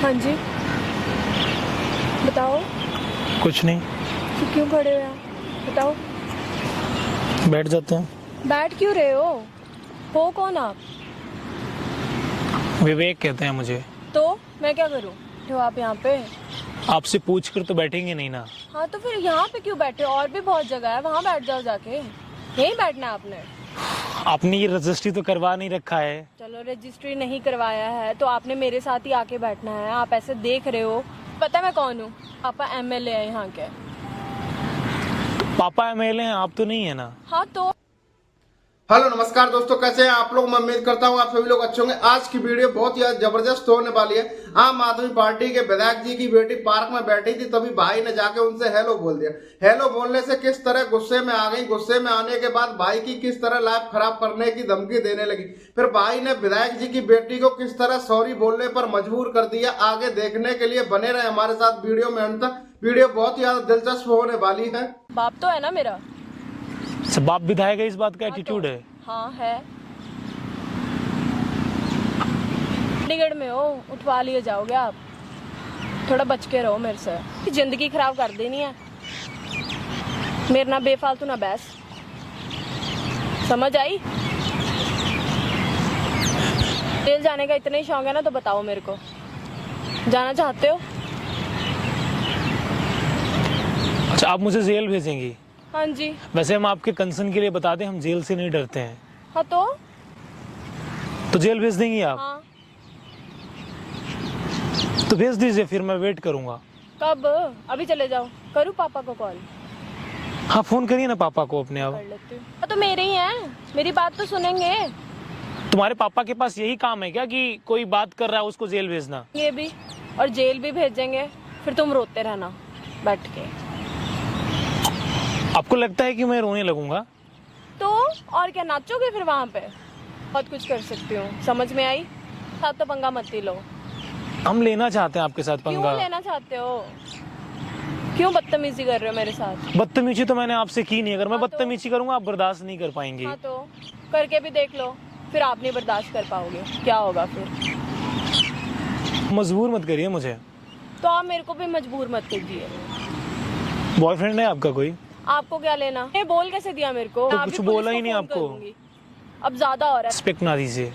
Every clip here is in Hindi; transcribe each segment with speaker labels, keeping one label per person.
Speaker 1: हाँ जी, बताओ।
Speaker 2: कुछ नहीं।
Speaker 1: तो क्यों खड़े हो यहाँ? बताओ।
Speaker 2: बैठ जाते हैं।
Speaker 1: बैठ क्यों रहे हो कौन आप?
Speaker 2: विवेक कहते हैं मुझे।
Speaker 1: तो मैं क्या करूँ? तो आप यहाँ पे?
Speaker 2: आपसे पूछ कर तो बैठेंगे नहीं ना।
Speaker 1: हाँ तो फिर यहाँ पे क्यों बैठे हो? और भी बहुत जगह है, वहाँ बैठ जाओ जाके। यहीं बैठना है आपने?
Speaker 2: आपने ये रजिस्ट्री तो करवा नहीं रखा है।
Speaker 1: चलो रजिस्ट्री नहीं करवाया है तो आपने मेरे साथ ही आके बैठना है। आप ऐसे देख रहे हो, पता मैं कौन हूँ? पापा एमएलए है यहाँ के।
Speaker 2: पापा एमएलए हैं, आप तो नहीं है ना।
Speaker 1: हाँ तो
Speaker 3: हेलो नमस्कार दोस्तों, कैसे हैं आप लोग। मैं उम्मीद करता हूं आप सभी लोग अच्छे होंगे। आज की वीडियो बहुत ही जबरदस्त होने वाली है। आम आदमी पार्टी के विधायक जी की बेटी पार्क में बैठी थी, तभी भाई ने जाके उनसे हेलो बोल दिया। हेलो बोलने से किस तरह गुस्से में आ गई, गुस्से में आने के बाद भाई की किस तरह लाइफ खराब करने की धमकी देने लगी। फिर भाई ने विधायक जी की बेटी को किस तरह सॉरी बोलने पर मजबूर कर दिया। आगे देखने के लिए बने रहे हमारे साथ वीडियो में अंत तक। वीडियो बहुत ही ज्यादा दिलचस्प होने वाली है।
Speaker 1: बाप तो है ना मेरा।
Speaker 2: सब बाप विधायक है, इस बात का एटीट्यूड है।
Speaker 1: हाँ है। चंडीगढ़ में हो, उठवा लिए जाओगे आप। थोड़ा बच के रहो मेरे से, जिंदगी खराब कर देनी है मेरे ना बेफालतू ना बहस। समझ आई? जेल जाने का इतना ही शौक है ना तो बताओ मेरे को, जाना चाहते हो?
Speaker 2: अच्छा, आप मुझे जेल भेजेंगी?
Speaker 1: हाँ जी।
Speaker 2: वैसे हम आपके कंसर्न के लिए बता दें, हम जेल से नहीं डरते हैं।
Speaker 1: हाँ
Speaker 2: तो जेल भेज देंगी आप?
Speaker 1: हाँ।
Speaker 2: तो भेज दीजिए, फिर मैं वेट करूंगा।
Speaker 1: कब? अभी चले जाओ। करूँ पापा को कॉल?
Speaker 2: हाँ, फोन करिए ना पापा को अपने। आप
Speaker 1: कर लेती हूँ। तो मेरे ही हैं, मेरी बात तो सुनेंगे।
Speaker 2: तुम्हारे पापा के पास यही काम है क्या कि कोई बात कर रहा है उसको जेल भेजना?
Speaker 1: ये भी, और जेल भी भेजेंगे, फिर तुम रोते रहना बैठ के।
Speaker 2: आपको लगता है कि मैं रोने लगूंगा?
Speaker 1: तो और क्या, नाचोगे फिर वहाँ पे? बहुत कुछ कर सकती हूँ, समझ में आई? साथ तो पंगा मत ही लो।
Speaker 2: हम लेना चाहते हैं आपके साथ पंगा।
Speaker 1: क्यों लेना चाहते हो? क्यों बदतमीजी कर रहे हो मेरे साथ?
Speaker 2: बदतमीजी तो मैंने आपसे की नहीं। अगर मैं
Speaker 1: हाँ तो?
Speaker 2: बदतमीजी करूंगा आप बर्दाश्त नहीं कर पाएंगे।
Speaker 1: हाँ तो करके भी देख लो, फिर आप नहीं बर्दाश्त कर पाओगे, क्या होगा फिर?
Speaker 2: मजबूर मत करिए मुझे।
Speaker 1: तो आप मेरे को भी मजबूर मत कीजिए।
Speaker 2: बॉयफ्रेंड है आपका कोई?
Speaker 1: आपको क्या लेना? ये बोल कैसे दिया मेरे को?
Speaker 2: तो
Speaker 1: मैं
Speaker 2: कुछ
Speaker 1: अभी
Speaker 2: बोला
Speaker 1: पुलिस
Speaker 2: ही
Speaker 1: को
Speaker 2: नहीं
Speaker 1: फोन
Speaker 2: आपको।
Speaker 1: करूंगी। अब ज्यादा हो रहा है।
Speaker 2: रिस्पेक्ट ना दीजिए।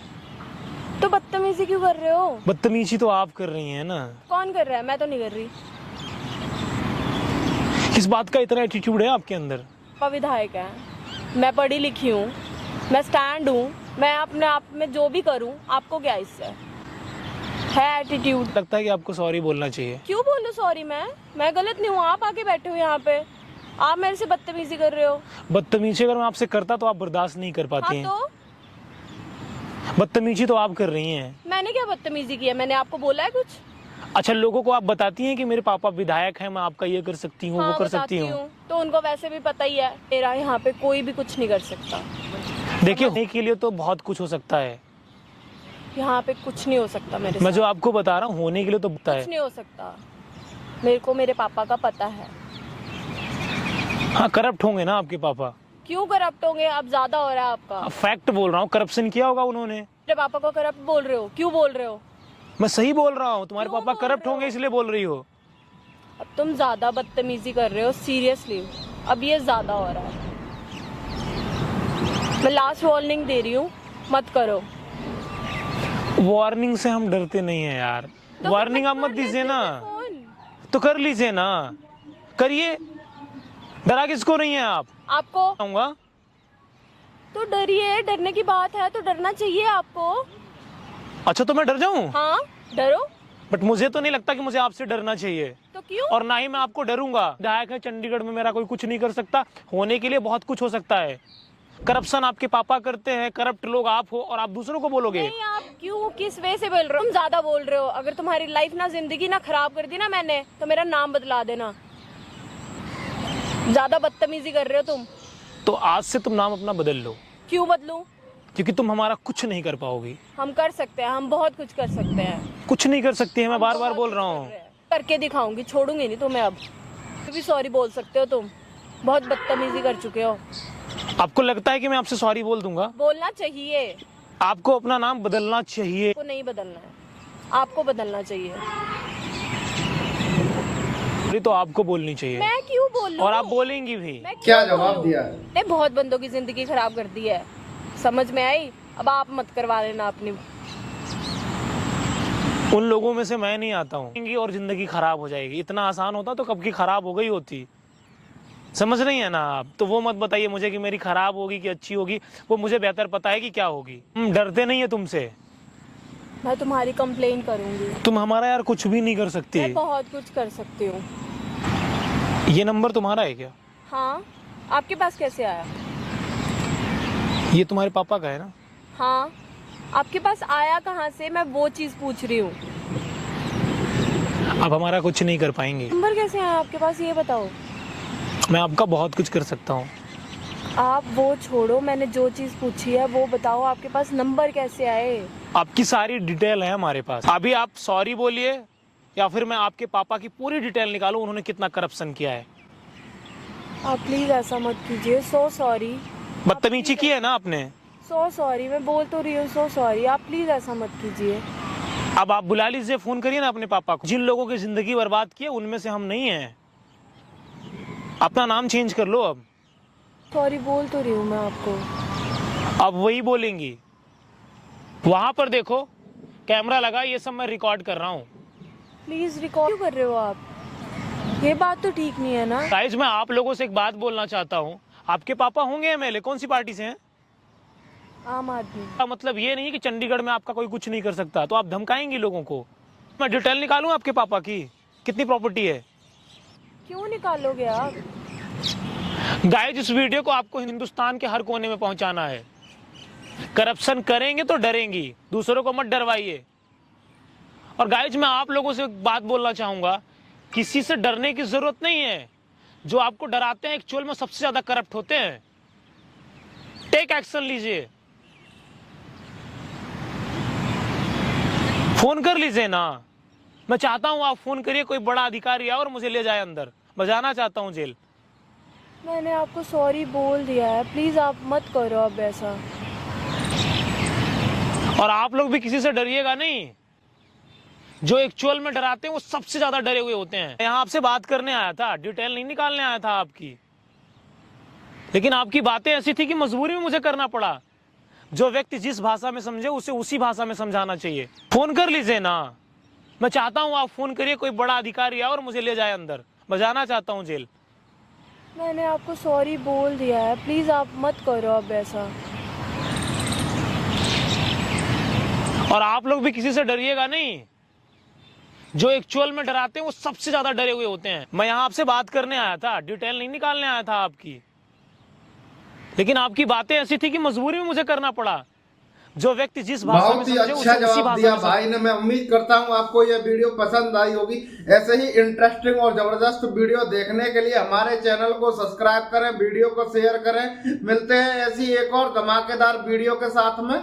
Speaker 1: तो बदतमीजी क्यों कर रहे हो?
Speaker 2: बदतमीजी तो आप कर रही हैं ना।
Speaker 1: कौन कर रहा है? मैं तो नहीं कर रही।
Speaker 2: किस बात का इतना एटीट्यूड है आपके अंदर?
Speaker 1: पापा विधायक है, मैं पढ़ी लिखी हूँ, मैं स्टैंड हूँ, मैं अपने आप में जो भी करूँ, आपको क्या इससे है? एटीट्यूड
Speaker 2: लगता है कि आपको सॉरी बोलना चाहिए।
Speaker 1: क्यों बोलूं सॉरी? मैं गलत नहीं हूँ। आप आके बैठे हो यहाँ पे, आप मेरे से बदतमीजी कर रहे हो।
Speaker 2: बदतमीजी अगर मैं आपसे करता तो आप बर्दाश्त नहीं कर पाती हैं।
Speaker 1: हाँ तो
Speaker 2: बदतमीजी तो आप कर रही हैं।
Speaker 1: मैंने क्या बदतमीजी की है? मैंने आपको बोला है कुछ?
Speaker 2: अच्छा, लोगों को आप बताती हैं कि मेरे पापा विधायक हैं, मैं आपका ये कर सकती हूँ,
Speaker 1: हाँ,
Speaker 2: वो कर सकती हूँ।
Speaker 1: तो उनको वैसे भी पता ही है मेरा यहाँ पे कोई भी कुछ नहीं कर सकता।
Speaker 2: देखिए, होने के लिए तो बहुत कुछ हो सकता है।
Speaker 1: यहाँ पे कुछ नहीं हो सकता मेरे
Speaker 2: मैं
Speaker 1: साथ।
Speaker 2: जो आपको बता रहा हूँ, होने के लिए तो पता
Speaker 1: कुछ
Speaker 2: है।
Speaker 1: नहीं हो सकता मेरे को, मेरे पापा का पता है।
Speaker 2: हाँ, करप्ट होंगे ना आपके पापा।
Speaker 1: क्यों करप्ट होंगे? अब ज्यादा हो रहा है आपका।
Speaker 2: फैक्ट बोल रहा हूँ, करप्शन किया होगा उन्होंने।
Speaker 1: मेरे पापा को करप्ट बोल रहे हो? क्यों बोल रहे हो?
Speaker 2: मैं सही बोल रहा हूँ, तुम्हारे
Speaker 1: क्यों
Speaker 2: पापा
Speaker 1: बोल
Speaker 2: करप्ट
Speaker 1: रहे हो?
Speaker 2: होंगे इसलिए बोल रही हो।
Speaker 1: अब तुम ज्यादा बदतमीजी कर रहे हो, सीरियसली। अब ये ज्यादा हो रहा है। मैं लास्ट वार्निंग दे रही हूँ, मत करो।
Speaker 2: वार्निंग से हम डरते नहीं है यार।
Speaker 1: तो
Speaker 2: वार्निंग आप मत
Speaker 1: कर
Speaker 2: दीजिए
Speaker 1: लेते
Speaker 2: ना।
Speaker 1: हैं फोन।
Speaker 2: तो कर लीजिए ना, करिए। डरा किसको रही हैं आप?
Speaker 1: आपको
Speaker 2: आऊंगा।
Speaker 1: तो डरिए, डरने की बात है तो डरना चाहिए आपको।
Speaker 2: अच्छा, तो मैं डर जाऊं?
Speaker 1: हाँ डरो।
Speaker 2: बट मुझे तो नहीं लगता कि मुझे आपसे डरना चाहिए।
Speaker 1: तो क्यों?
Speaker 2: और ना ही मैं आपको डरूंगा। विधायक है चंडीगढ़ में, मेरा कोई कुछ नहीं कर सकता। होने के लिए बहुत कुछ हो सकता है। करप्शन आपके पापा करते हैं, करप्ट लोग आप हो, और आप दूसरों को बोलोगे।
Speaker 1: नहीं, आप क्यों, किस वे से बोल रहे हो? तुम ज्यादा बोल रहे हो। अगर तुम्हारी लाइफ ना, जिंदगी ना खराब कर दी ना मैंने, तो मेरा नाम बदला देना। ज्यादा बदतमीजी कर रहे हो तुम।
Speaker 2: तो आज से तुम नाम अपना बदल लो।
Speaker 1: क्यों बदलूं?
Speaker 2: क्योंकि तुम हमारा कुछ नहीं कर पाओगी।
Speaker 1: हम कर सकते हैं, हम बहुत कुछ कर सकते हैं।
Speaker 2: कुछ नहीं कर सकती है, मैं बार बार
Speaker 1: बहुत
Speaker 2: बोल
Speaker 1: कुछ
Speaker 2: रहा
Speaker 1: कर
Speaker 2: हूँ।
Speaker 1: रहे हैं। करके दिखाऊंगी, छोड़ूंगी नहीं तुम्हें। अब भी सॉरी बोल सकते हो तुम, बहुत बदतमीजी कर चुके हो।
Speaker 2: आपको लगता है कि मैं आपसे सॉरी बोल दूंगा?
Speaker 1: बोलना चाहिए।
Speaker 2: आपको अपना नाम बदलना चाहिए।
Speaker 1: को नहीं बदलना है। आपको बदलना चाहिए।
Speaker 2: ये तो आपको बोलनी चाहिए
Speaker 1: मैं क्यों बोलूं?
Speaker 2: और आप बोलेंगी भी।
Speaker 1: मैं क्यों
Speaker 3: क्या जवाब
Speaker 1: बोलूं?
Speaker 3: दिया?
Speaker 1: ने बहुत बंदों की जिंदगी खराब कर दी है, समझ में आई? अब आप मत करवा लेना अपनी।
Speaker 2: उन लोगों में से मैं नहीं आता हूँ और जिंदगी खराब हो जाएगी। इतना आसान होता तो कब की खराब हो गई होती। समझ रही है ना आप? तो वो मत बताइए मुझे कि मेरी खराब होगी कि अच्छी होगी, वो मुझे बेहतर पता है कि क्या होगी। हम डरते नहीं है तुमसे।
Speaker 1: मैं तुम्हारी कंप्लेन करूंगी।
Speaker 2: तुम हमारा यार कुछ भी नहीं कर सकती।
Speaker 1: मैं बहुत कुछ कर सकती हूँ।
Speaker 2: ये नंबर तुम्हारा है क्या?
Speaker 1: हाँ, आपके पास कैसे आया?
Speaker 2: ये तुम्हारे पापा का है ना?
Speaker 1: हाँ, आपके पास आया कहाँ से, मैं वो चीज पूछ रही हूँ।
Speaker 2: आप हमारा कुछ नहीं कर पाएंगे।
Speaker 1: नंबर कैसे आया आपके पास, ये बताओ।
Speaker 2: मैं आपका बहुत कुछ कर सकता हूँ।
Speaker 1: आप वो छोड़ो, मैंने जो चीज पूछी है वो बताओ, आपके पास नंबर कैसे आए?
Speaker 2: आपकी सारी डिटेल है हमारे पास। अभी आप सॉरी बोलिए या फिर मैं आपके पापा की पूरी डिटेल निकालूं, उन्होंने कितना करप्शन किया है।
Speaker 1: आप प्लीज ऐसा मत कीजिए। So sorry.
Speaker 2: बदतमीजी की है ना आपने।
Speaker 1: सो सॉरी, मैं बोल तो रही हूँ सो सॉरी। आप प्लीज ऐसा मत कीजिए।
Speaker 2: अब आप बुला लीजिए, फोन करिए ना अपने पापा को। जिन लोगों की जिंदगी बर्बाद की है उनमें से हम नहीं हैं। अपना नाम चेंज कर लो। अब
Speaker 1: सॉरी बोल तो रही हूँ मैं आपको।
Speaker 2: अब वही बोलेंगी। वहां पर देखो कैमरा लगा, ये सब मैं रिकॉर्ड कर रहा हूँ।
Speaker 1: प्लीज रिकॉर्ड क्यों कर रहे हो आप? ये बात तो ठीक नहीं है ना।
Speaker 2: गाइस मैं आप लोगों से एक बात बोलना चाहता हूँ। आपके पापा होंगे एमएलए, कौन सी पार्टी से हैं?
Speaker 1: आम आदमी।
Speaker 2: का मतलब ये नहीं कि चंडीगढ़ में आपका कोई कुछ नहीं कर सकता, तो आप धमकाएंगी लोगों को। मैं डिटेल निकालूं आपके पापा की, कितनी प्रॉपर्टी है।
Speaker 1: क्यों निकालोगे आप?
Speaker 2: गाइस इस वीडियो को आपको हिंदुस्तान के हर कोने में पहुंचाना है। करप्शन करेंगे तो डरेंगी, दूसरों को मत डरवाइए। और गाइस मैं आप लोगों से एक बात बोलना चाहूंगा, किसी से डरने की जरूरत नहीं है। जो आपको डराते हैं एक्चुअल में सबसे ज्यादा करप्ट होते हैं। टेक एक्शन लीजिए, फोन कर लीजिए ना। मैं चाहता हूं आप फोन करिए, कोई बड़ा अधिकारी आए और मुझे ले जाए अंदर। मैं जाना चाहता हूं जेल।
Speaker 1: मैंने आपको सॉरी बोल दिया है, प्लीज आप मत करो अब ऐसा।
Speaker 2: और आप लोग भी किसी से डरिएगा नहीं। जो एक्चुअल में डराते हैं वो सबसे ज्यादा डरे हुए होते हैं। यहाँ आपसे बात करने आया था, डिटेल नहीं निकालने आया था आपकी। लेकिन आपकी बातें ऐसी थी कि मजबूरी में मुझे करना पड़ा। जो व्यक्ति जिस भाषा में समझे उसे उसी भाषा में समझाना चाहिए। फोन कर लीजिए ना। मैं चाहता हूं आप फोन करिए, कोई बड़ा अधिकारी आए और मुझे ले जाए अंदर। मैं जाना चाहता हूं जेल।
Speaker 1: मैंने आपको सॉरी बोल दिया है, प्लीज आप मत करो अब ऐसा।
Speaker 2: और आप लोग भी किसी से डरिएगा नहीं। जो एक्चुअल में डराते हैं वो सबसे ज्यादा डरे हुए होते हैं। मैं यहाँ आपसे बात करने आया था, डिटेल नहीं निकालने आया था आपकी। लेकिन आपकी बातें ऐसी थी कि मजबूरी में मुझे करना पड़ा। जो व्यक्ति जिस भाषा में
Speaker 3: बहुत ही
Speaker 2: समझे
Speaker 3: अच्छा
Speaker 2: उसे उसी
Speaker 3: जवाब
Speaker 2: भाषा
Speaker 3: दिया
Speaker 2: में
Speaker 3: भाई ने। मैं उम्मीद करता हूं आपको यह वीडियो पसंद आई होगी। ऐसे ही इंटरेस्टिंग और जबरदस्त वीडियो देखने के लिए हमारे चैनल को सब्सक्राइब करें, वीडियो को शेयर करें। मिलते हैं ऐसी एक और धमाकेदार वीडियो के साथ में।